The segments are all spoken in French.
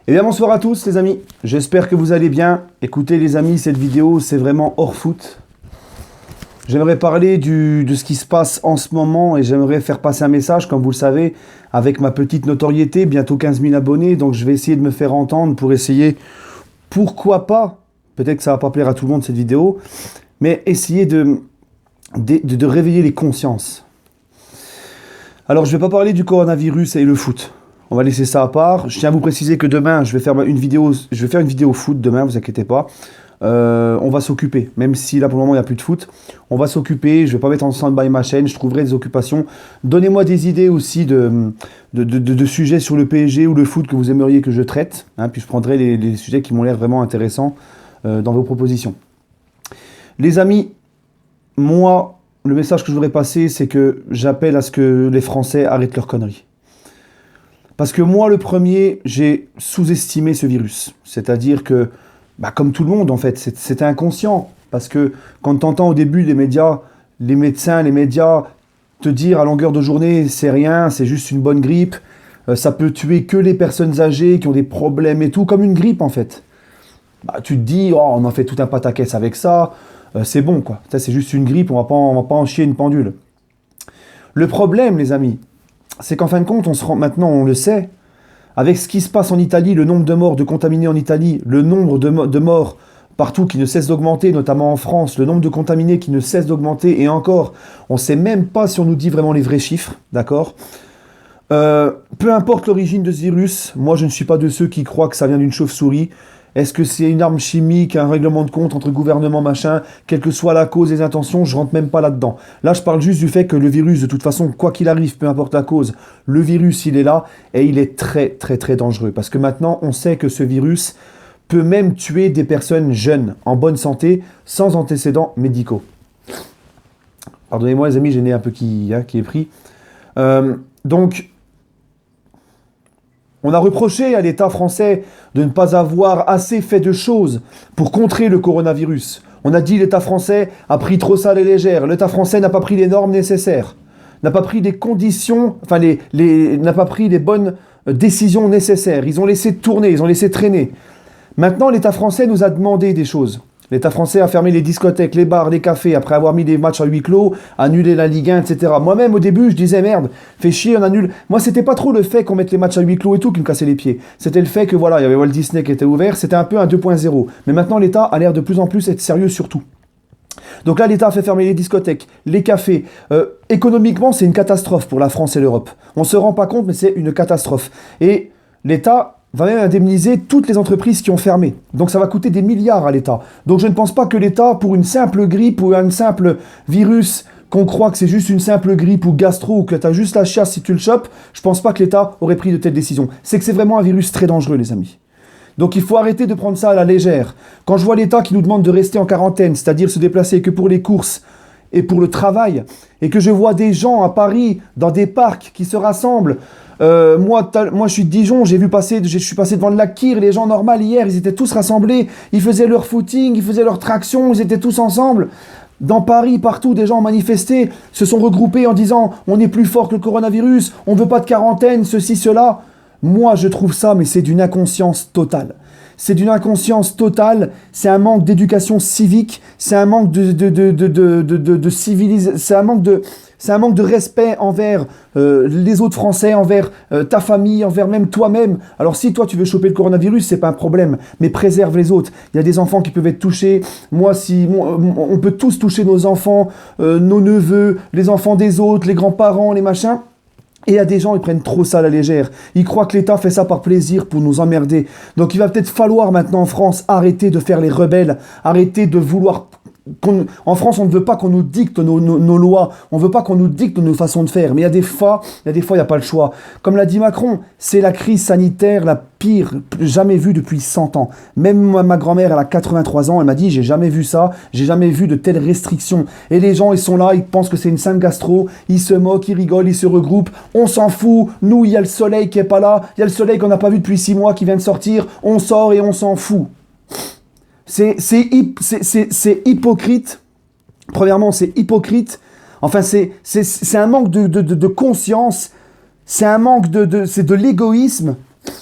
Eh bien bonsoir à tous les amis, j'espère que vous allez bien. Écoutez les amis, cette vidéo c'est vraiment hors foot. J'aimerais parler de ce qui se passe en ce moment et j'aimerais faire passer un message, comme vous le savez, avec ma petite notoriété, bientôt 15 000 abonnés, donc je vais essayer de me faire entendre pour essayer, pourquoi pas, peut-être que ça va pas plaire à tout le monde cette vidéo, mais essayer de réveiller les consciences. Alors je vais pas parler du coronavirus et le foot. On va laisser ça à part. Je tiens à vous préciser que demain, je vais faire une vidéo foot demain, vous inquiétez pas. On va s'occuper, même si là pour le moment il n'y a plus de foot. On va s'occuper, je ne vais pas mettre en stand-by ma chaîne, je trouverai des occupations. Donnez-moi des idées aussi de sujets sur le PSG ou le foot que vous aimeriez que je traite. Puis je prendrai les sujets qui m'ont l'air vraiment intéressants dans vos propositions. Les amis, moi, le message que je voudrais passer, c'est que j'appelle à ce que les Français arrêtent leurs conneries. Parce que moi, le premier, j'ai sous-estimé ce virus. C'est-à-dire que, comme tout le monde, en fait, c'était inconscient. Parce que quand tu entends au début les médias, les médecins, les médias te dire à longueur de journée, c'est rien, c'est juste une bonne grippe, ça peut tuer que les personnes âgées qui ont des problèmes et tout, comme une grippe, en fait. Tu te dis, oh, on en fait tout un pataquès avec ça, c'est bon, quoi. Ça, c'est juste une grippe, on va pas en chier une pendule. Le problème, les amis, c'est qu'en fin de compte, maintenant on le sait, avec ce qui se passe en Italie, le nombre de morts de contaminés en Italie, le nombre de morts partout qui ne cesse d'augmenter, notamment en France, le nombre de contaminés qui ne cesse d'augmenter, et encore, on ne sait même pas si on nous dit vraiment les vrais chiffres, d'accord ? Peu importe l'origine de ce virus, moi je ne suis pas de ceux qui croient que ça vient d'une chauve-souris. Est-ce que c'est une arme chimique, un règlement de compte entre gouvernements, machin, quelle que soit la cause et les intentions, je rentre même pas là-dedans. Là, je parle juste du fait que le virus, de toute façon, quoi qu'il arrive, peu importe la cause, le virus, il est là et il est très, très, très dangereux. Parce que maintenant, on sait que ce virus peut même tuer des personnes jeunes, en bonne santé, sans antécédents médicaux. Pardonnez-moi, les amis, j'ai né un peu qui est pris. Donc, on a reproché à l'État français de ne pas avoir assez fait de choses pour contrer le coronavirus. On a dit l'État français a pris trop ça à la légère. L'État français n'a pas pris les normes nécessaires, n'a pas pris les conditions, n'a pas pris les bonnes décisions nécessaires. Ils ont laissé tourner, ils ont laissé traîner. Maintenant, l'État français nous a demandé des choses. L'État français a fermé les discothèques, les bars, les cafés, après avoir mis des matchs à huis clos, annulé la Ligue 1, etc. Moi-même, au début, je disais, merde, fait chier, on annule. Moi, c'était pas trop le fait qu'on mette les matchs à huis clos et tout qui me cassait les pieds. C'était le fait que, voilà, il y avait Walt Disney qui était ouvert, c'était un peu un 2.0. Mais maintenant, l'État a l'air de plus en plus être sérieux sur tout. Donc là, l'État a fait fermer les discothèques, les cafés. Économiquement, c'est une catastrophe pour la France et l'Europe. On se rend pas compte, mais c'est une catastrophe. Et l'État va même indemniser toutes les entreprises qui ont fermé. Donc ça va coûter des milliards à l'État. Donc je ne pense pas que l'État, pour une simple grippe ou un simple virus, qu'on croit que c'est juste une simple grippe ou gastro, ou que tu as juste la chiasse si tu le chopes, je ne pense pas que l'État aurait pris de telles décisions. C'est que c'est vraiment un virus très dangereux, les amis. Donc il faut arrêter de prendre ça à la légère. Quand je vois l'État qui nous demande de rester en quarantaine, c'est-à-dire se déplacer que pour les courses et pour le travail, et que je vois des gens à Paris, dans des parcs, qui se rassemblent. Moi, je suis de Dijon, je suis passé devant le lac Kyr, les gens normaux hier, ils étaient tous rassemblés, ils faisaient leur footing, ils faisaient leur traction, ils étaient tous ensemble. Dans Paris, partout, des gens ont manifesté, se sont regroupés en disant « on est plus fort que le coronavirus, on ne veut pas de quarantaine, ceci, cela ». Moi, je trouve ça, mais c'est d'une inconscience totale. C'est d'une inconscience totale, c'est un manque d'éducation civique, c'est un manque de civilisation, c'est un manque de respect envers les autres Français, envers ta famille, envers même toi-même. Alors si toi tu veux choper le coronavirus, c'est pas un problème, mais préserve les autres. Il y a des enfants qui peuvent être touchés. On peut tous toucher nos enfants, nos neveux, les enfants des autres, les grands-parents, les machins. Et il y a des gens, ils prennent trop ça à la légère. Ils croient que l'État fait ça par plaisir pour nous emmerder. Donc il va peut-être falloir maintenant en France arrêter de faire les rebelles, arrêter de vouloir... En France, on ne veut pas qu'on nous dicte nos lois, on ne veut pas qu'on nous dicte nos façons de faire. Mais il y a des fois, il n'y a pas le choix. Comme l'a dit Macron, c'est la crise sanitaire la pire jamais vue depuis 100 ans. Même ma grand-mère, elle a 83 ans, elle m'a dit, j'ai jamais vu ça, j'ai jamais vu de telles restrictions. Et les gens, ils sont là, ils pensent que c'est une simple gastro, ils se moquent, ils rigolent, ils se regroupent, on s'en fout. Nous, il y a le soleil qui est pas là, il y a le soleil qu'on n'a pas vu depuis 6 mois qui vient de sortir, on sort et on s'en fout. C'est hypocrite. Premièrement, c'est hypocrite. Enfin, c'est un manque de conscience. C'est un manque c'est de l'égoïsme.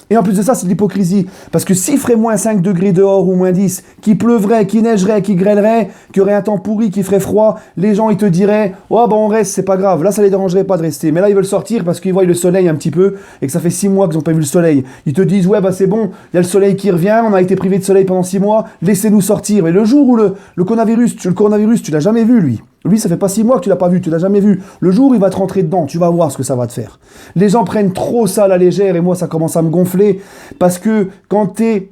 Et en plus de ça, c'est de l'hypocrisie. Parce que s'il ferait moins 5 degrés dehors ou moins 10, qu'il pleuvrait, qu'il neigerait, qu'il grêlerait, qu'il y aurait un temps pourri, qu'il ferait froid, les gens, ils te diraient « Oh, bah on reste, c'est pas grave. » Là, ça les dérangerait pas de rester. Mais là, ils veulent sortir parce qu'ils voient le soleil un petit peu et que ça fait 6 mois qu'ils n'ont pas vu le soleil. Ils te disent « Ouais, bah c'est bon, il y a le soleil qui revient, on a été privé de soleil pendant 6 mois, laissez-nous sortir. » Mais le jour où le coronavirus, tu l'as jamais vu, lui. Lui, ça fait pas 6 mois que tu l'as pas vu, tu l'as jamais vu. Le jour où il va te rentrer dedans, tu vas voir ce que ça va te faire. Les gens prennent trop ça à la légère et moi, ça commence à me gonfler parce que quand t'es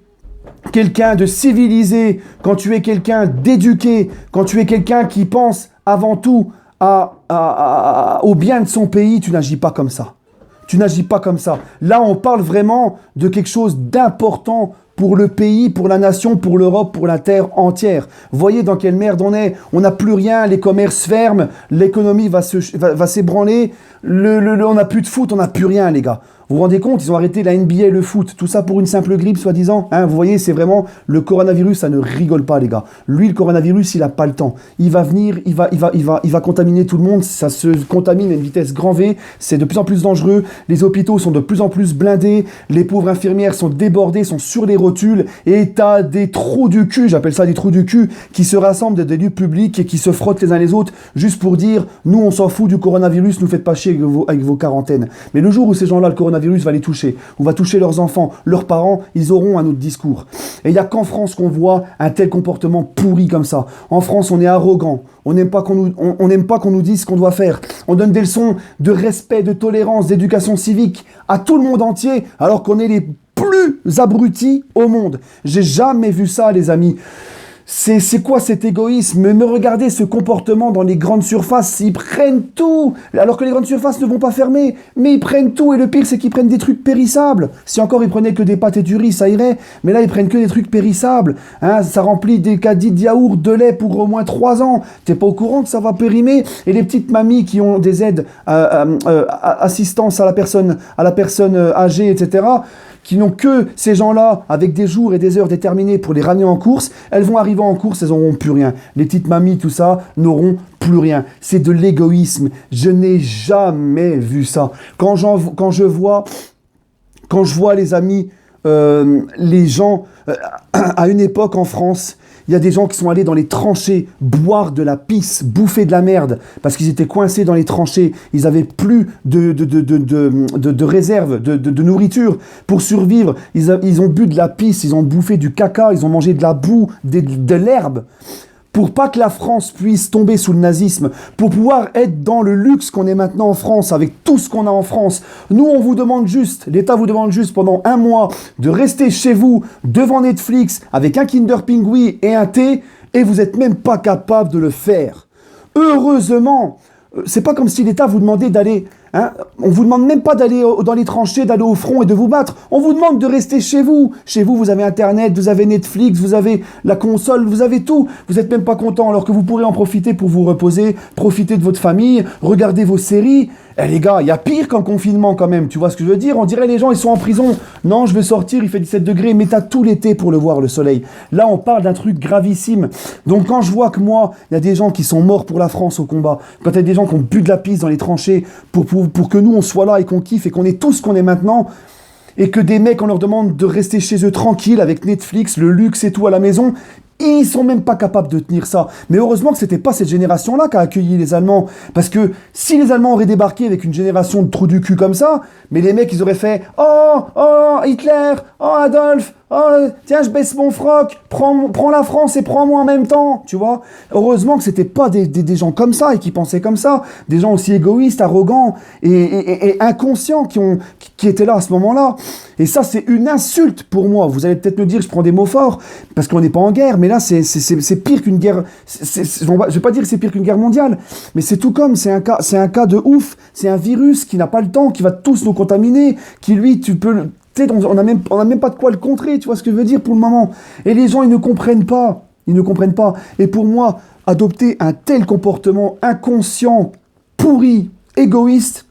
quelqu'un de civilisé, quand tu es quelqu'un d'éduqué, quand tu es quelqu'un qui pense avant tout au bien de son pays, tu n'agis pas comme ça. Tu n'agis pas comme ça. Là, on parle vraiment de quelque chose d'important pour le pays, pour la nation, pour l'Europe, pour la terre entière. Voyez dans quelle merde on est. On n'a plus rien, les commerces ferment, l'économie va s'ébranler, on n'a plus de foot, on n'a plus rien, les gars. Vous vous rendez compte, ils ont arrêté la NBA et le foot, tout ça pour une simple grippe, soi-disant. Vous voyez, c'est vraiment le coronavirus, ça ne rigole pas, les gars. Lui, le coronavirus, il n'a pas le temps. Il va venir, il va contaminer tout le monde. Ça se contamine à une vitesse grand V. C'est de plus en plus dangereux. Les hôpitaux sont de plus en plus blindés. Les pauvres infirmières sont débordées, sont sur les rotules. Et t'as des trous du cul, j'appelle ça des trous du cul, qui se rassemblent dans des lieux publics et qui se frottent les uns les autres juste pour dire, nous, on s'en fout du coronavirus, nous faites pas chier avec vos quarantaines. Mais le jour où ces gens-là, le coronavirus va les toucher, on va toucher leurs enfants, leurs parents, ils auront un autre discours. Et il n'y a qu'en France qu'on voit un tel comportement pourri comme ça. En France, on est arrogant, on n'aime pas qu'on nous dise ce qu'on doit faire. On donne des leçons de respect, de tolérance, d'éducation civique à tout le monde entier, alors qu'on est les plus abrutis au monde. J'ai jamais vu ça, les amis. C'est quoi cet égoïsme? Me regardez ce comportement dans les grandes surfaces, ils prennent tout, alors que les grandes surfaces ne vont pas fermer, mais ils prennent tout, et le pire c'est qu'ils prennent des trucs périssables. Si encore ils prenaient que des pâtes et du riz, ça irait, mais là ils prennent que des trucs périssables, ça remplit des caddies de yaourt, de lait pour au moins 3 ans, t'es pas au courant que ça va périmer? Et les petites mamies qui ont des aides, assistance à la personne âgée, etc., qui n'ont que ces gens-là avec des jours et des heures déterminées pour les ramener en course, elles vont arriver en course, elles n'auront plus rien. Les petites mamies, tout ça, n'auront plus rien. C'est de l'égoïsme. Je n'ai jamais vu ça. Quand je vois les amis, les gens, à une époque en France, il y a des gens qui sont allés dans les tranchées boire de la pisse, bouffer de la merde, parce qu'ils étaient coincés dans les tranchées. Ils n'avaient plus de réserve, de nourriture pour survivre. Ils ont bu de la pisse, ils ont bouffé du caca, ils ont mangé de la boue, de l'herbe. Pour pas que la France puisse tomber sous le nazisme, pour pouvoir être dans le luxe qu'on est maintenant en France, avec tout ce qu'on a en France. Nous, on vous demande juste, l'État vous demande juste pendant 1 mois de rester chez vous, devant Netflix, avec un Kinder Pingui et un thé, et vous n'êtes même pas capable de le faire. Heureusement, c'est pas comme si l'État vous demandait d'aller... on vous demande même pas d'aller dans les tranchées, d'aller au front et de vous battre. On vous demande de rester chez vous. Chez vous, vous avez Internet, vous avez Netflix, vous avez la console, vous avez tout. Vous n'êtes même pas content alors que vous pourrez en profiter pour vous reposer, profiter de votre famille, regarder vos séries. Eh les gars, il y a pire qu'en confinement quand même, tu vois ce que je veux dire? On dirait les gens, ils sont en prison. Non, je vais sortir, il fait 17 degrés, mais t'as tout l'été pour le voir, le soleil. Là, on parle d'un truc gravissime. Donc quand je vois que moi, il y a des gens qui sont morts pour la France au combat, quand il y a des gens qui ont bu de la pisse dans les tranchées pour que nous, on soit là et qu'on kiffe et qu'on ait tout ce qu'on est maintenant, et que des mecs, on leur demande de rester chez eux tranquilles avec Netflix, le luxe et tout à la maison, ils sont même pas capables de tenir ça. Mais heureusement que c'était pas cette génération-là qui a accueilli les Allemands. Parce que si les Allemands auraient débarqué avec une génération de trous du cul comme ça, mais les mecs, ils auraient fait « Oh, Hitler, oh, Adolphe, oh, tiens, je baisse mon froc, prends la France et prends-moi en même temps. » Tu vois? Heureusement que c'était pas des gens comme ça et qui pensaient comme ça. Des gens aussi égoïstes, arrogants et inconscients qui étaient là à ce moment-là. Et ça, c'est une insulte pour moi. Vous allez peut-être me dire que je prends des mots forts parce qu'on n'est pas en guerre, mais là, c'est pire qu'une guerre. Je vais pas dire que c'est pire qu'une guerre mondiale, mais c'est tout comme. C'est un cas de ouf. C'est un virus qui n'a pas le temps, qui va tous nous contaminer, qui lui, tu peux... Tu sais, on n'a même pas de quoi le contrer, tu vois ce que je veux dire pour le moment. Et les gens, ils ne comprennent pas. Ils ne comprennent pas. Et pour moi, adopter un tel comportement inconscient, pourri, égoïste,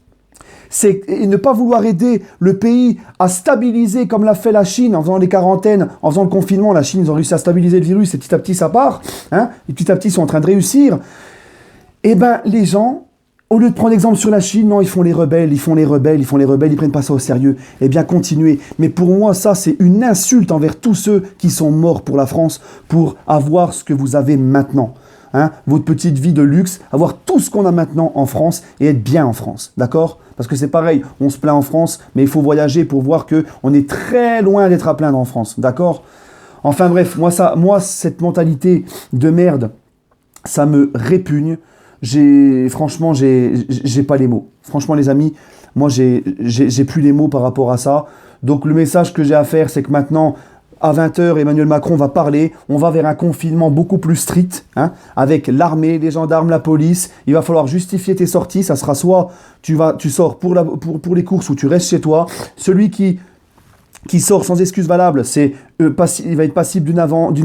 et ne pas vouloir aider le pays à stabiliser comme l'a fait la Chine en faisant les quarantaines, en faisant le confinement. La Chine, ils ont réussi à stabiliser le virus et petit à petit ça part. Et petit à petit, ils sont en train de réussir. Eh ben, les gens, Au lieu de prendre exemple sur la Chine, non, ils font les rebelles, ils prennent pas ça au sérieux. Eh bien, continuez. Mais pour moi, ça, c'est une insulte envers tous ceux qui sont morts pour la France, pour avoir ce que vous avez maintenant. Hein, votre petite vie de luxe, avoir tout ce qu'on a maintenant en France et être bien en France, d'accord? Parce que c'est pareil, on se plaint en France, mais il faut voyager pour voir qu'on est très loin d'être à plaindre en France, d'accord? Enfin bref, moi, cette mentalité de merde, ça me répugne. Franchement, j'ai pas les mots. Franchement, les amis, moi, j'ai plus les mots par rapport à ça. Donc, le message que j'ai à faire, c'est que maintenant, à 20h, Emmanuel Macron va parler. On va vers un confinement beaucoup plus strict, hein, avec l'armée, les gendarmes, la police. Il va falloir justifier tes sorties. Ça sera soit tu sors pour les courses ou tu restes chez toi. Celui qui sort sans excuse valable, il va être passible d'une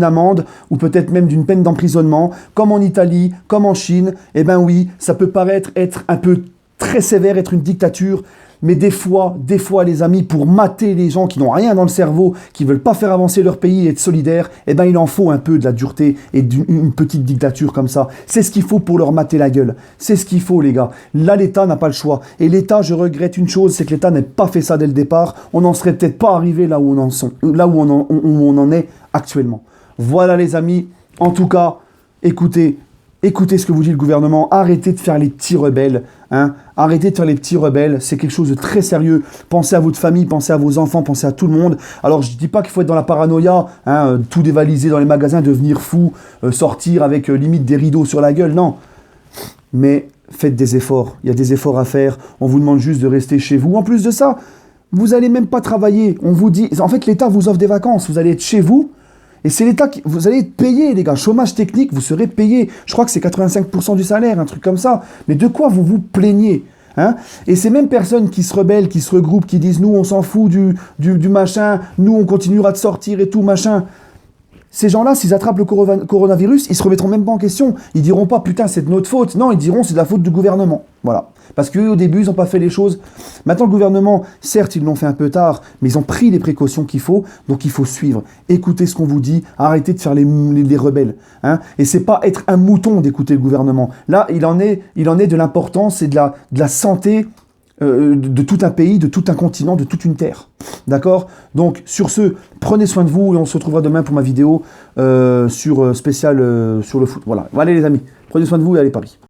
amende ou peut-être même d'une peine d'emprisonnement, comme en Italie, comme en Chine. Eh bien oui, ça peut paraître être un peu très sévère, être une dictature, mais des fois, les amis, pour mater les gens qui n'ont rien dans le cerveau, qui ne veulent pas faire avancer leur pays et être solidaires, eh bien il en faut un peu de la dureté et d'une petite dictature comme ça. C'est ce qu'il faut pour leur mater la gueule. C'est ce qu'il faut, les gars. Là, l'État n'a pas le choix. Et l'État, je regrette une chose, c'est que l'État n'ait pas fait ça dès le départ. On n'en serait peut-être pas arrivé là où on en est actuellement. Voilà, les amis. En tout cas, écoutez ce que vous dit le gouvernement, arrêtez de faire les petits rebelles, hein. Arrêtez de faire les petits rebelles, c'est quelque chose de très sérieux. Pensez à votre famille, pensez à vos enfants, pensez à tout le monde. Alors je ne dis pas qu'il faut être dans la paranoïa, hein, tout dévaliser dans les magasins, devenir fou, sortir avec limite des rideaux sur la gueule, non. Mais faites des efforts, il y a des efforts à faire, on vous demande juste de rester chez vous. En plus de ça, vous n'allez même pas travailler, on vous dit, en fait l'État vous offre des vacances, vous allez être chez vous. Et c'est l'État qui... Vous allez être payé, les gars. Chômage technique, vous serez payé. Je crois que c'est 85% du salaire, un truc comme ça. Mais de quoi vous vous plaignez, hein? Et ces mêmes personnes qui se rebellent, qui se regroupent, qui disent « Nous, on s'en fout du machin. Nous, on continuera de sortir et tout, machin. » Ces gens-là, s'ils attrapent le coronavirus, ils se remettront même pas en question. Ils diront pas « Putain, c'est de notre faute. » Non, ils diront « C'est de la faute du gouvernement. » Voilà. Parce qu'au début, ils n'ont pas fait les choses. Maintenant, le gouvernement, certes, ils l'ont fait un peu tard, mais ils ont pris les précautions qu'il faut. Donc, il faut suivre. Écoutez ce qu'on vous dit. Arrêtez de faire les rebelles. Hein. Et c'est pas être un mouton d'écouter le gouvernement. Là, il en est de l'importance et de la santé de tout un pays, de tout un continent, de toute une terre. D'accord? Donc, sur ce, prenez soin de vous et on se retrouvera demain pour ma vidéo spéciale sur le foot. Voilà. Allez, les amis. Prenez soin de vous et allez Paris.